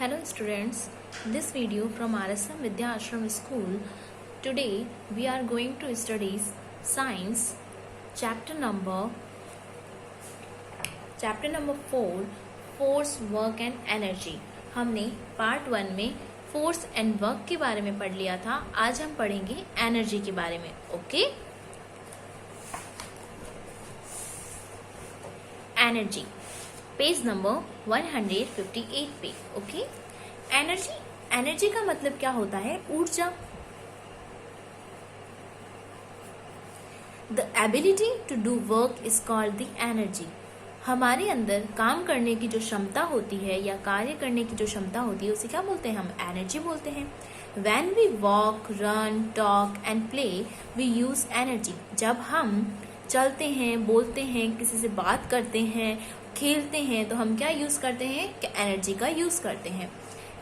Hello students, this video from RSM Vidya Ashram School. Today we are going to study science chapter number 4 force work and energy. हमने part 1 में force and work के बारे में पढ़ लिया था. आज हम पढ़ेंगे एनर्जी के बारे में. ओके, एनर्जी पेज नंबर 158 पे. ओके, एनर्जी का मतलब क्या होता है? ऊर्जा. The ability to do work is called the energy. हमारे अंदर काम करने की जो क्षमता होती है या कार्य करने की जो क्षमता होती है उसे क्या बोलते हैं? हम एनर्जी बोलते हैं. When we walk, run, talk and play, we use energy. जब हम चलते हैं, बोलते हैं, किसी से बात करते हैं, खेलते हैं, तो हम क्या यूज करते हैं? एनर्जी का यूज करते हैं.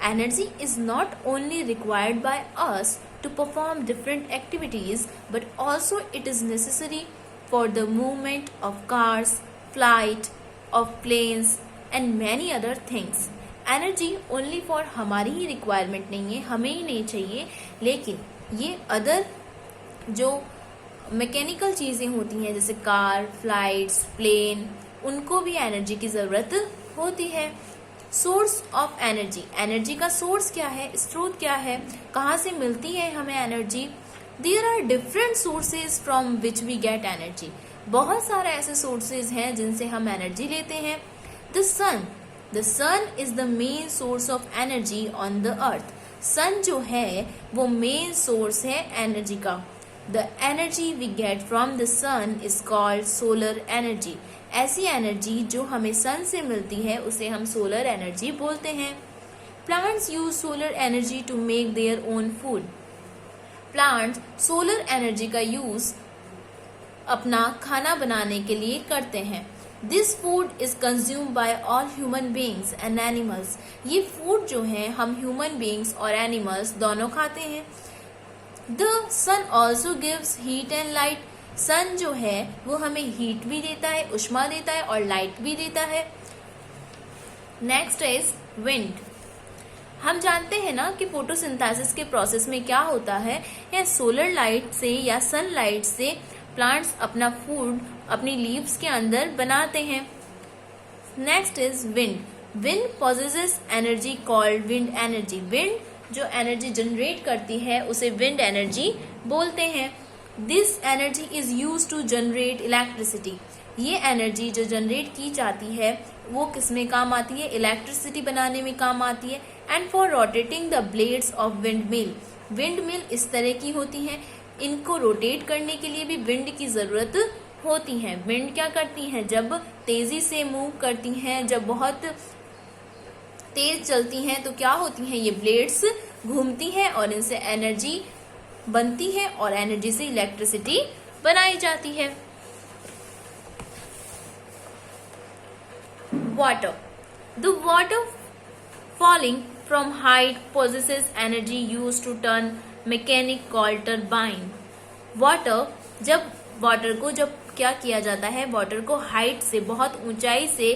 Energy is not only required by us to perform different activities but also it is necessary for the movement of cars, flight of planes and many other things. Energy only for हमारी ही requirement नहीं है, हमें ही नहीं चाहिए, लेकिन ये other जो मैकेनिकल चीज़ें होती हैं जैसे कार, फ्लाइट्स, प्लेन, उनको भी एनर्जी की ज़रूरत होती है. Source of energy. एनर्जी का सोर्स क्या है? स्रोत क्या है? कहाँ से मिलती है हमें energy? There are different sources from which we get energy. बहुत सारे ऐसे सोर्सेज हैं जिनसे हम एनर्जी लेते हैं. The sun is the main source of energy on the earth. Sun जो है वो मेन सोर्स है एनर्जी का. The energy we get from the sun is called solar energy. ऐसी एनर्जी जो हमें सन से मिलती है उसे हम सोलर एनर्जी बोलते हैं. Plants use solar energy to make their own food. Plants solar energy का यूज अपना खाना बनाने के लिए करते हैं. This food is consumed by all human beings and animals. ये फूड जो है हम ह्यूमन बींग्स और एनिमल्स दोनों खाते हैं. The sun also gives heat and light. Sun जो है वो हमें हीट भी देता है, उष्मा देता है और लाइट भी देता है. Next is wind. हम जानते हैं ना कि फोटोसिंथेसिस के प्रोसेस में क्या होता है, या सोलर लाइट से या सनलाइट से प्लांट्स अपना फूड अपनी लीव्स के अंदर बनाते हैं. Next is wind. Wind possesses energy called wind energy. Wind जो एनर्जी जनरेट करती है उसे विंड एनर्जी बोलते हैं. This energy is use to generate electricity. ये एनर्जी जो जनरेट की जाती है वो किस में काम आती है? इलेक्ट्रिसिटी बनाने में काम आती है. And for rotating the blades of wind mill. Wind mill इस तरह की होती हैं, इनको रोटेट करने के लिए भी विंड की जरूरत होती है. विंड क्या करती हैं? जब तेजी से मूव करती हैं, जब बहुत तेज चलती हैं तो क्या होती हैं? ये ब्लेड्स घूमती हैं और इनसे एनर्जी बनती है और एनर्जी से इलेक्ट्रिसिटी बनाई जाती है. Water. The water falling from height possesses energy use to turn mechanic called turbine. Water को जब क्या किया जाता है? वाटर को हाइट से, बहुत ऊंचाई से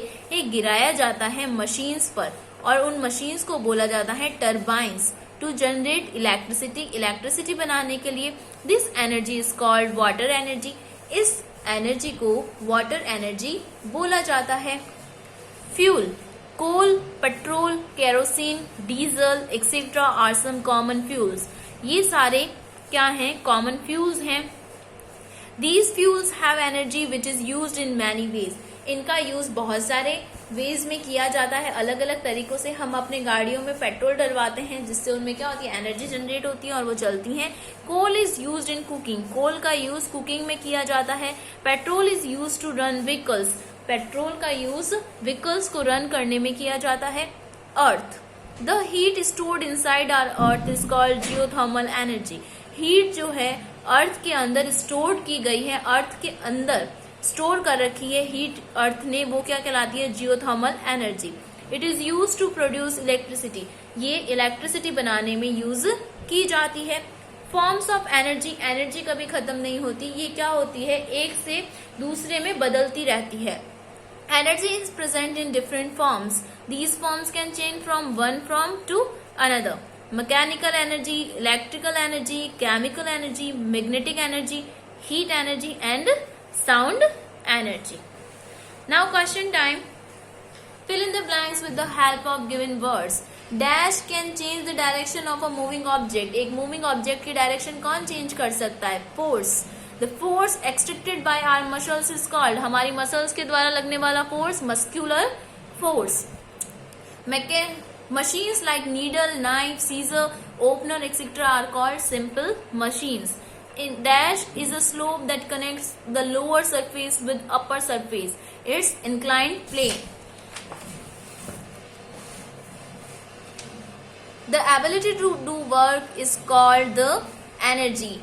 गिराया जाता है मशीन्स पर, और उन मशीन्स को बोला जाता है टरबाइंस. टू जनरेट इलेक्ट्रिसिटी बनाने के लिए this energy is called water energy. इस एनर्जी को वाटर एनर्जी बोला जाता है. Fuel. Coal, petrol, kerosene, diesel etcetera are some common fuels. ये सारे क्या हैं? कॉमन फ्यूल्स हैं. These fuels have energy which is used in many ways. इनका यूज बहुत सारे वेज में किया जाता है. अलग अलग तरीकों से हम अपने गाड़ियों में पेट्रोल डलवाते हैं जिससे उनमें क्या होती है? एनर्जी जनरेट होती है और वो चलती हैं. Coal is used in cooking. Coal का यूज कुकिंग में किया जाता है. Petrol is used to run vehicles. Petrol का यूज व्हीकल्स को रन करने में किया जाता है. Earth. The heat stored inside our earth is called geothermal energy. Heat जो है अर्थ के अंदर स्टोर की गई है, अर्थ के अंदर स्टोर कर रखी है हीट अर्थ ने, वो क्या कहलाती है? Geothermal energy. It is use to produce electricity. ये इलेक्ट्रिसिटी बनाने में यूज की जाती है. Forms of energy. एनर्जी कभी खत्म नहीं होती, ये क्या होती है? एक से दूसरे में बदलती रहती है. Energy is present in different forms. These forms can change from one form to another. Mechanical energy, electrical energy, chemical energy, magnetic energy, heat energy, and sound energy. Now question time. Fill in the blanks with the help of given words. Dash can change the direction of a moving object. एक moving object की direction कौन change कर सकता है? Force. The force extracted by our muscles is called. हमारी muscles के द्वारा लगने वाला force muscular force. Machines like needle, knife, scissor, opener, etc. are called simple machines. In dash is a slope that connects the lower surface with upper surface. It's inclined plane. The ability to do work is called the energy.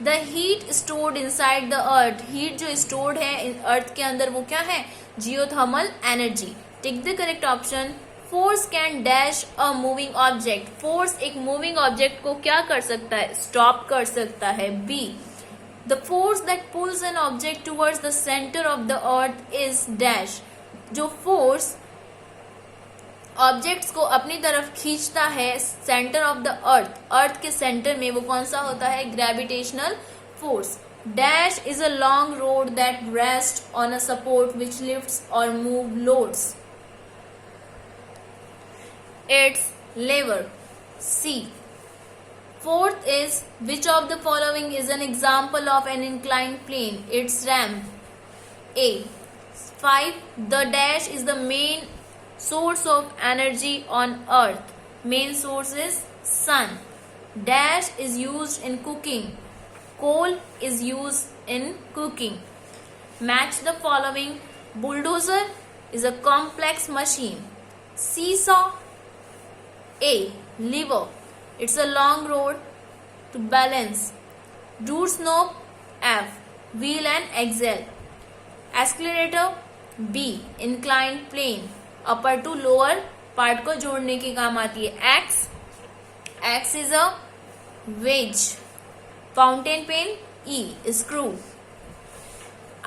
The heat stored inside the earth. Heat जो stored है earth के अंदर वो क्या है? Geothermal energy. Take the correct option. Force can dash a moving object. Force एक moving object को क्या कर सकता है? Stop कर सकता है. B. The force that pulls an object towards the center of the earth is dash. जो force ऑब्जेक्ट्स को अपनी तरफ खींचता है सेंटर ऑफ द अर्थ के सेंटर में, वो कौन सा होता है? Gravitational force. Dash is a long rod that rest on a support which lifts और move loads. It's lever. C. Fourth is which of the following is an example of an inclined plane? It's ramp. A. 5. The dash is the main source of energy on earth. Main source is sun. Dash is used in cooking. Coal is used in cooking. Match the following. Bulldozer is a complex machine. Seesaw. A. Lever. It's a long road to balance. Doorknob. F. Wheel and axle. Escalator. B. Inclined plane. Upper to lower part को जोड़ने के काम आती है. X is a wedge. Fountain pen. E. Screw.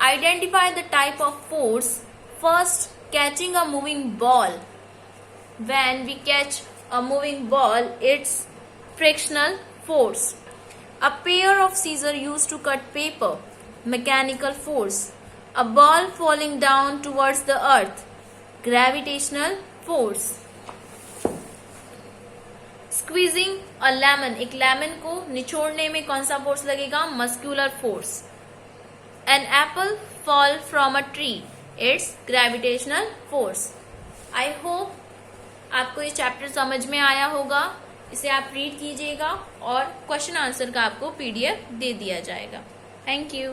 Identify the type of force. First, catching a moving ball. When we catch a moving ball, it's frictional force. A pair of scissor used to cut paper. Mechanical force. A ball falling down towards the earth. Gravitational force. Squeezing a lemon. एक lemon को निचोड़ने में कौन सा force लगेगा? Muscular force. An apple fall from a tree. It's gravitational force. I hope आपको ये chapter समझ में आया होगा. इसे आप रीड कीजिएगा और क्वेश्चन आंसर का आपको PDF दे दिया जाएगा. Thank you.